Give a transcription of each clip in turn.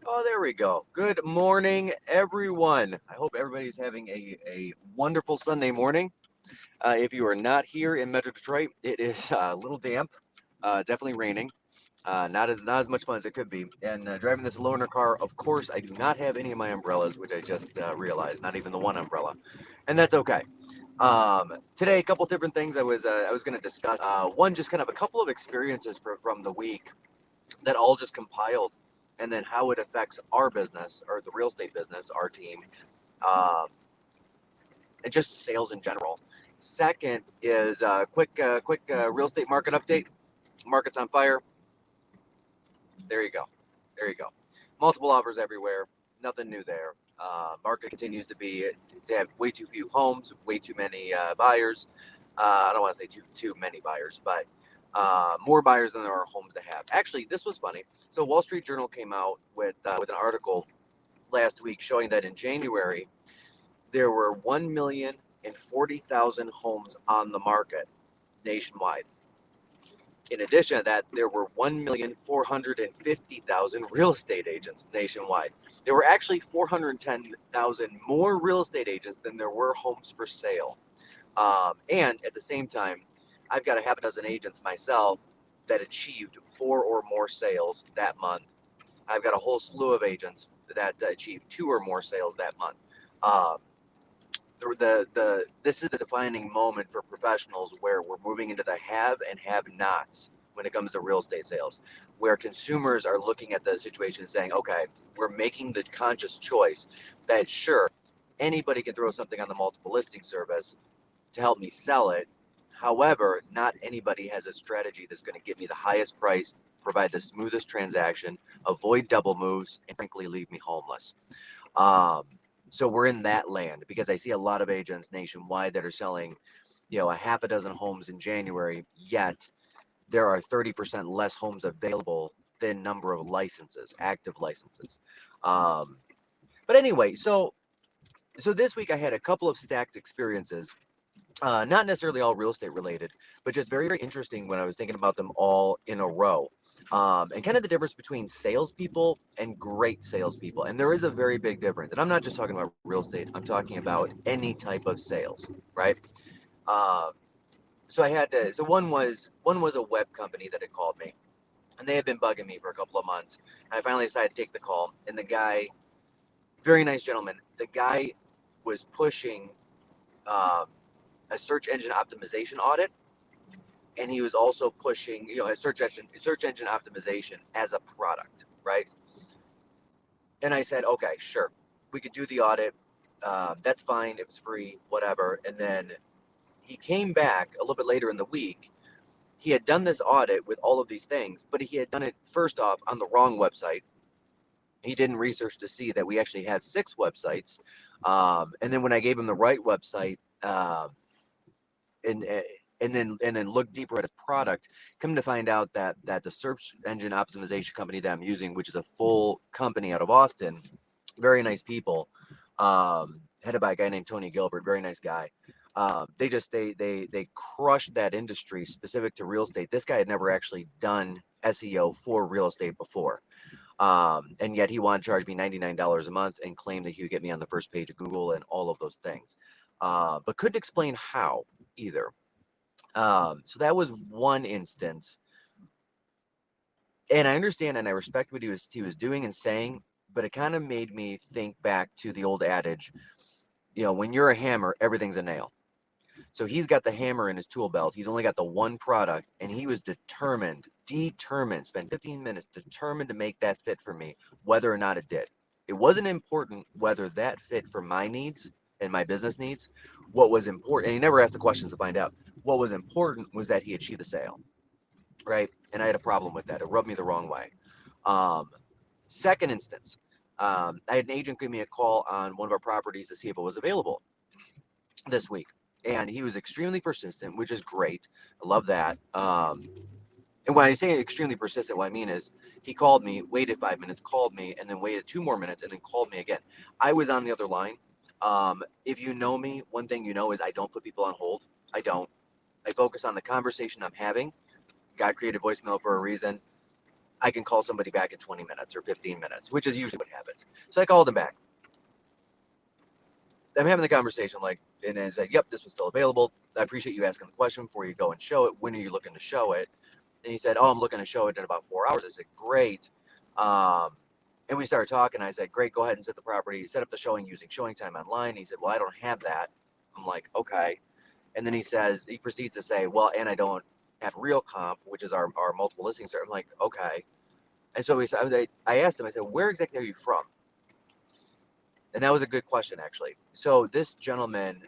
Oh, there we go. Good morning, everyone. I hope everybody's having a wonderful Sunday morning. If you are not here in Metro Detroit, it is a little damp, definitely raining. Not as much fun as it could be. And driving this loaner car, of course, I do not have any of my umbrellas, which I just realized. Not even the one umbrella, and that's okay. Today, a couple different things I was going to discuss. One, just kind of a couple of experiences from the week that all just compiled, and then how it affects our business or the real estate business, our team, um, and just sales in general. Second is a quick real estate market update. Market's on fire. There you go. There you go. Multiple offers everywhere. Nothing new there. Market continues to have way too few homes, way too many buyers. I don't want to say too many buyers, but more buyers than there are homes to have. Actually, this was funny. So Wall Street Journal came out with an article last week showing that in January there were 1,040,000 homes on the market nationwide. In addition to that, there were 1,450,000 real estate agents nationwide. There were actually 410,000 more real estate agents than there were homes for sale. And at the same time, I've got a half a dozen agents myself that achieved 4 or more sales that month. I've got a whole slew of agents that achieved 2 or more sales that month. Um, this is the defining moment for professionals where we're moving into the have and have nots when it comes to real estate sales, where consumers are looking at the situation and saying, okay, we're making the conscious choice that sure, anybody can throw something on the multiple listing service to help me sell it. However, not anybody has a strategy that's going to give me the highest price, provide the smoothest transaction, avoid double moves, and frankly, leave me homeless. Um, so we're in that land because I see a lot of agents nationwide that are selling, a half a dozen homes in January, yet there are 30% less homes available than number of licenses, active licenses. Um, but anyway, so this week I had a couple of stacked experiences, not necessarily all real estate related, but just very, very interesting when I was thinking about them all in a row. And kind of the difference between salespeople and great salespeople. And there is a very big difference. And I'm not just talking about real estate, I'm talking about any type of sales, right? Um, so one was a web company that had called me, and they had been bugging me for a couple of months. And I finally decided to take the call. And the guy, very nice gentleman, the guy was pushing um, a search engine optimization audit, and he was also pushing a search engine optimization as a product, right? And I said, okay, sure, we could do the audit. That's fine. It was free, whatever. And then he came back a little bit later in the week. He had done this audit with all of these things, but he had done it first off on the wrong website. He didn't research to see that we actually have 6 websites. And then when I gave him the right website, and and then look deeper at a product, come to find out that the search engine optimization company that I'm using, which is a full company out of Austin, very nice people, headed by a guy named Tony Gilbert, very nice guy. They crushed that industry specific to real estate. This guy had never actually done SEO for real estate before. And yet he wanted to charge me $99 a month and claim that he would get me on the first page of Google and all of those things. But couldn't explain how either. So that was one instance, and I understand and I respect what he was doing and saying, but it kind of made me think back to the old adage, when you're a hammer, everything's a nail. So he's got the hammer in his tool belt. He's only got the one product, and he was determined, spent 15 minutes determined to make that fit for me, whether or not it did. It wasn't important whether that fit for my needs and my business needs. What was important, and he never asked the questions to find out. What was important was that he achieved the sale, right? And I had a problem with that. It rubbed me the wrong way. Um, Second instance, I had an agent give me a call on one of our properties to see if it was available this week. And he was extremely persistent, which is great. I love that. And when I say extremely persistent, what I mean is he called me, waited 5 minutes, called me, and then waited 2 more minutes, and then called me again. I was on the other line. If you know me, one thing you know is I don't put people on hold. I don't. I focus on the conversation I'm having. God created voicemail for a reason. I can call somebody back in 20 minutes or 15 minutes, which is usually what happens. So I called him back. I'm having the conversation, like, and I said, yep, this was still available. I appreciate you asking the question before you go and show it. When are you looking to show it? And he said, oh, I'm looking to show it in about 4 hours. I said, great. And we started talking. I said, great, go ahead and set the property, set up the showing using showing time online. He said, well, I don't have that. I'm like, okay. And then he proceeds to say, well, and I don't have Real Comp, which is our multiple listings. I'm like, okay. And so I asked him, I said, where exactly are you from? And that was a good question, actually. So this gentleman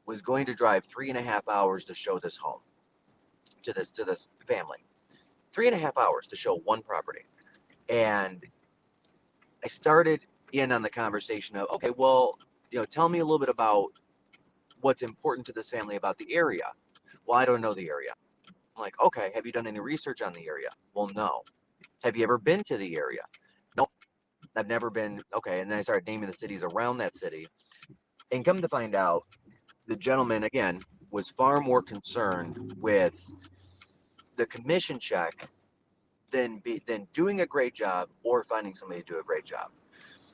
was going to drive 3.5 hours to show this home to this family. 3.5 hours to show one property. And I started in on the conversation of, okay, well, tell me a little bit about what's important to this family about the area. Well, I don't know the area. I'm like, okay, have you done any research on the area? Well, no. Have you ever been to the area? No, I've never been. Okay. And then I started naming the cities around that city. And come to find out, the gentleman, again, was far more concerned with the commission check than doing a great job or finding somebody to do a great job.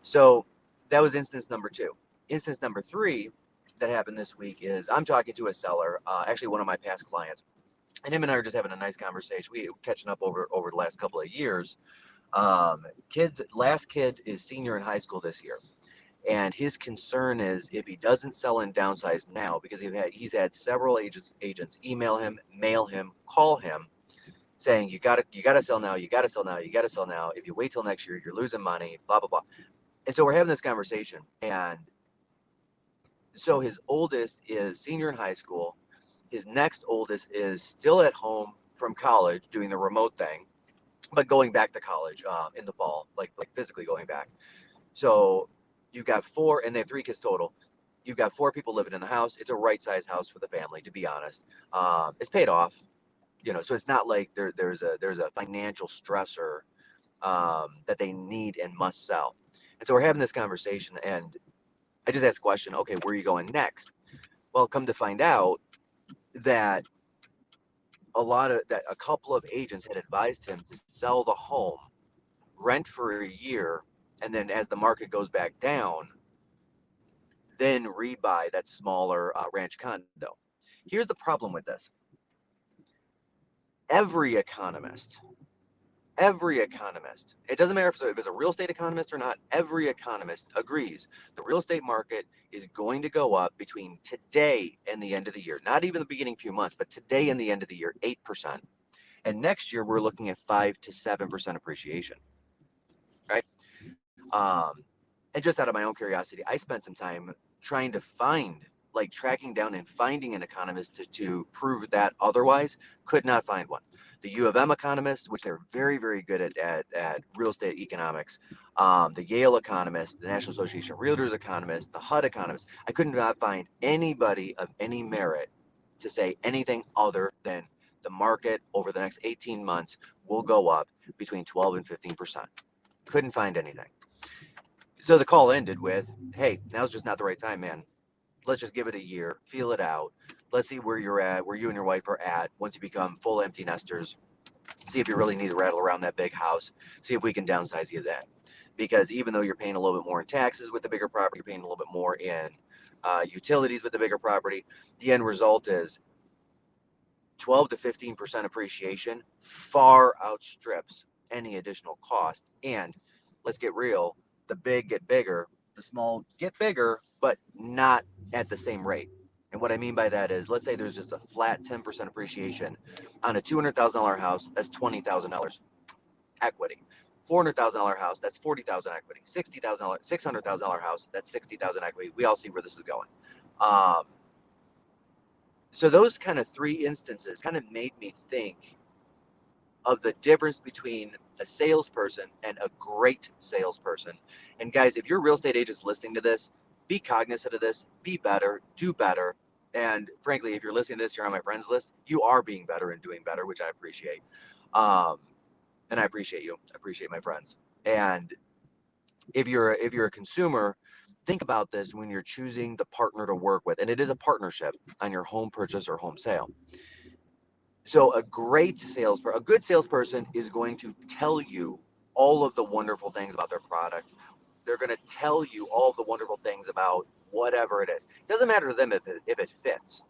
So that was instance number 2. Instance number 3 that happened this week is I'm talking to a seller, actually one of my past clients, and him and I are just having a nice conversation. We catching up over the last couple of years. Last kid is senior in high school this year, and his concern is if he doesn't sell and downsize now, because he's had several agents email him, mail him, call him, saying you gotta sell now, you gotta sell now, you gotta sell now. If you wait till next year, you're losing money, blah blah blah. And so we're having this conversation, and so his oldest is senior in high school. His next oldest is still at home from college doing the remote thing, but going back to college in the fall, like physically going back. So you've got 4, and they have 3 kids total. You've got 4 people living in the house. It's a right size house for the family, to be honest. It's paid off, so it's not like there's a financial stressor that they need and must sell. And so we're having this conversation, and I just asked the question, okay, where are you going next? Well, come to find out that a couple of agents had advised him to sell the home, rent for a year, and then as the market goes back down, then rebuy that smaller ranch condo. Here's the problem with this. Every economist, it doesn't matter if it's a real estate economist or not, every economist agrees the real estate market is going to go up between today and the end of the year. Not even the beginning few months, but today and the end of the year, 8%. And next year, we're looking at 5 to 7% appreciation, right? And just out of my own curiosity, I spent some time trying to tracking down and finding an economist to prove that otherwise. Could not find one. The U of M economist, which they're very, very good at real estate economics, the Yale economist, the National Association of Realtors economist, the HUD economist, I could not find anybody of any merit to say anything other than the market over the next 18 months will go up between 12 and 15%. Couldn't find anything. So the call ended with, hey, now's just not the right time, man. Let's just give it a year, feel it out. Let's see where you're at, where you and your wife are at once you become full empty nesters. See if you really need to rattle around that big house. See if we can downsize you then. Because even though you're paying a little bit more in taxes with the bigger property, you're paying a little bit more in utilities with the bigger property. The end result is 12 to 15% appreciation far outstrips any additional cost. And let's get real, the big get bigger, the small get bigger, but not at the same rate. And what I mean by that is, let's say there's just a flat 10% appreciation on a $200,000 house, that's $20,000 equity. $400,000 house, that's $40,000 equity. $600,000 house, that's $60,000 equity. We all see where this is going. So those kind of 3 instances kind of made me think of the difference between a salesperson and a great salesperson. And guys, if you're real estate agents listening to this, be cognizant of this, be better, do better. And frankly, if you're listening to this, you're on my friends list, you are being better and doing better, which I appreciate. And I appreciate you. I appreciate my friends. And if you're a consumer, think about this when you're choosing the partner to work with. And it is a partnership on your home purchase or home sale. So a good salesperson is going to tell you all of the wonderful things about their product. They're going to tell you all of the wonderful things about whatever it is. It doesn't matter to them if it fits.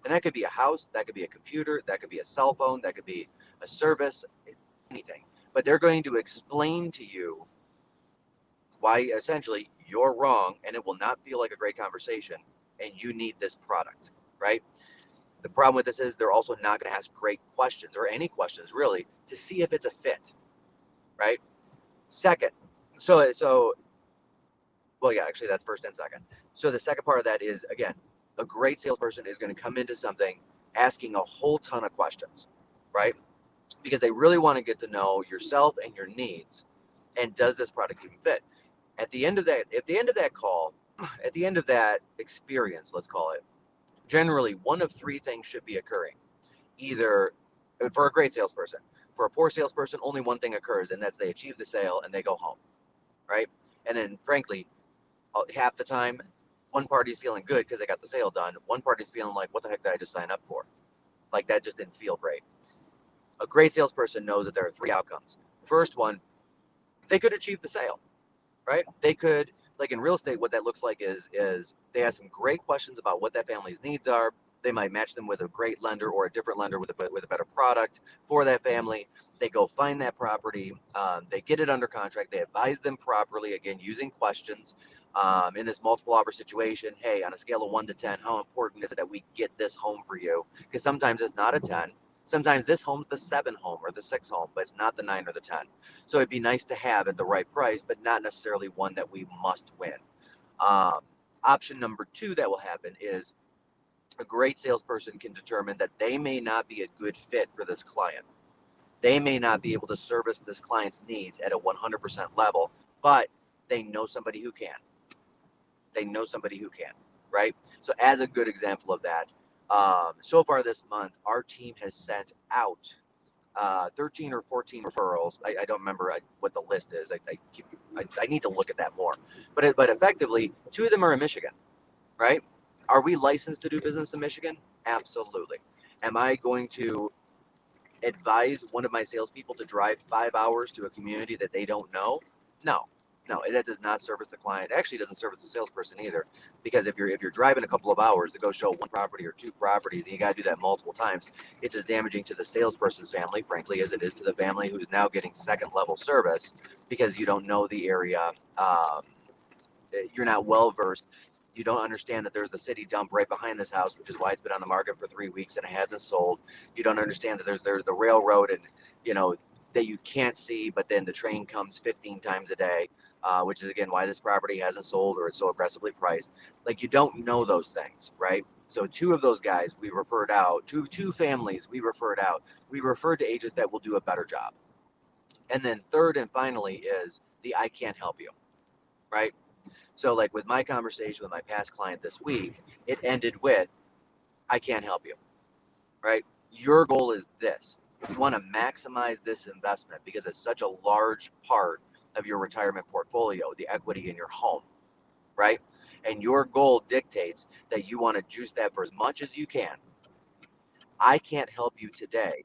And that could be a house, that could be a computer, that could be a cell phone, that could be a service, anything. But they're going to explain to you why essentially you're wrong and it will not feel like a great conversation and you need this product, right? The problem with this is they're also not going to ask great questions or any questions really to see if it's a fit, right? Second, so well, yeah, actually that's first and second. So the second part of that is again, a great salesperson is going to come into something asking a whole ton of questions, right? Because they really want to get to know yourself and your needs, and does this product even fit? At the end of that call, at the end of that experience, let's call it, generally one of three things should be occurring. Either for a great salesperson, for a poor salesperson, only one thing occurs, and that's they achieve the sale and they go home, right? And then, frankly, half the time, one party's feeling good because they got the sale done. One party's feeling like, what the heck did I just sign up for? Like that just didn't feel great. A great salesperson knows that there are three outcomes. First one, they could achieve the sale, right? They could, like in real estate, what that looks like is they ask some great questions about what that family's needs are. They might match them with a great lender or a different lender with a better product for that family. They go find that property. They get it under contract. They advise them properly, again, using questions. In this multiple offer situation, hey, on a scale of 1 to 10, how important is it that we get this home for you? Because sometimes it's not a 10. Sometimes this home's the 7 home or the 6 home, but it's not the 9 or the 10. So it'd be nice to have at the right price, but not necessarily one that we must win. Um, Option number two that will happen is a great salesperson can determine that they may not be a good fit for this client. They may not be able to service this client's needs at a 100% level, but they know somebody who can. They know somebody who can, right? So, as a good example of that, so far this month, our team has sent out 13 or 14 referrals. I don't remember what the list is. I need to look at that more. But effectively, two of them are in Michigan, right? Are we licensed to do business in Michigan? Absolutely. Am I going to advise one of my salespeople to drive 5 hours to a community that they don't know? No, no, that does not service the client. It actually doesn't service the salesperson either, because if you're driving a couple of hours to go show one property or two properties, and you got to do that multiple times, it's as damaging to the salesperson's family, frankly, as it is to the family who's now getting second level service because you don't know the area. You're not well versed. You don't understand that there's the city dump right behind this house, which is why it's been on the market for 3 weeks and it hasn't sold. You don't understand that there's the railroad, and you know that you can't see, but then the train comes 15 times a day, which is again why this property hasn't sold or it's so aggressively priced. Like, you don't know those things, right? So two of those guys we referred out, two families we referred out. We referred to agents that will do a better job. And then third and finally is the I can't help you, right? So, like with my conversation with my past client this week, it ended with, I can't help you, right? Your goal is this. You want to maximize this investment because it's such a large part of your retirement portfolio, the equity in your home, right? And your goal dictates that you want to juice that for as much as you can. I can't help you today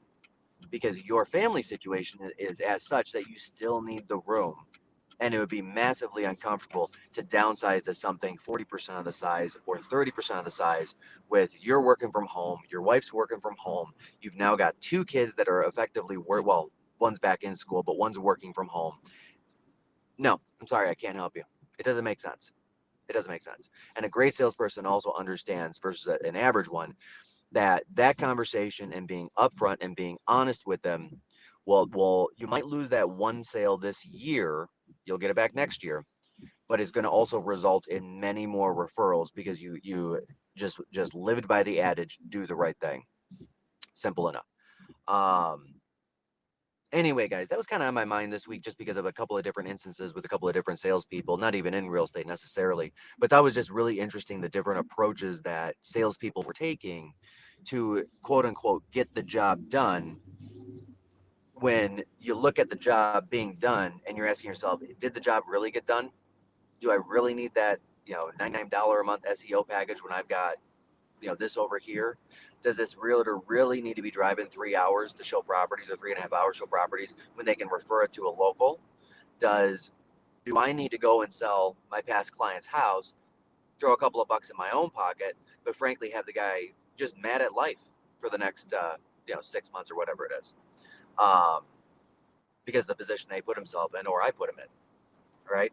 because your family situation is as such that you still need the room, and it would be massively uncomfortable to downsize to something 40% of the size or 30% of the size with you're working from home, your wife's working from home. You've now got two kids that are effectively well, one's back in school, but one's working from home. No, I'm sorry, I can't help you. It doesn't make sense. It doesn't make sense. And a great salesperson also understands versus an average one that conversation and being upfront and being honest with them, well, you might lose that one sale this year. You'll get it back next year, but it's going to also result in many more referrals because you just lived by the adage, do the right thing. Simple enough. Um, anyway, guys, that was kind of on my mind this week just because of a couple of different instances with a couple of different salespeople, not even in real estate necessarily, but that was just really interesting, the different approaches that salespeople were taking to quote unquote get the job done. When you look at the job being done and you're asking yourself, did the job really get done? Do I really need that $99 a month SEO package when I've got this over here? Does this realtor really need to be driving 3 hours to show properties or 3.5 hours to show properties when they can refer it to a local? Do I need to go and sell my past client's house, throw a couple of bucks in my own pocket, but frankly have the guy just mad at life for the next 6 months or whatever it is, um, because of the position they put himself in or I put him in, right?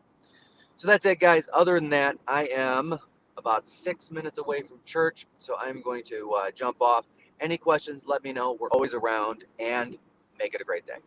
So that's it, guys. Other than that, I am about 6 minutes away from church, so I'm going to jump off. Any questions, let me know. We're always around, and make it a great day.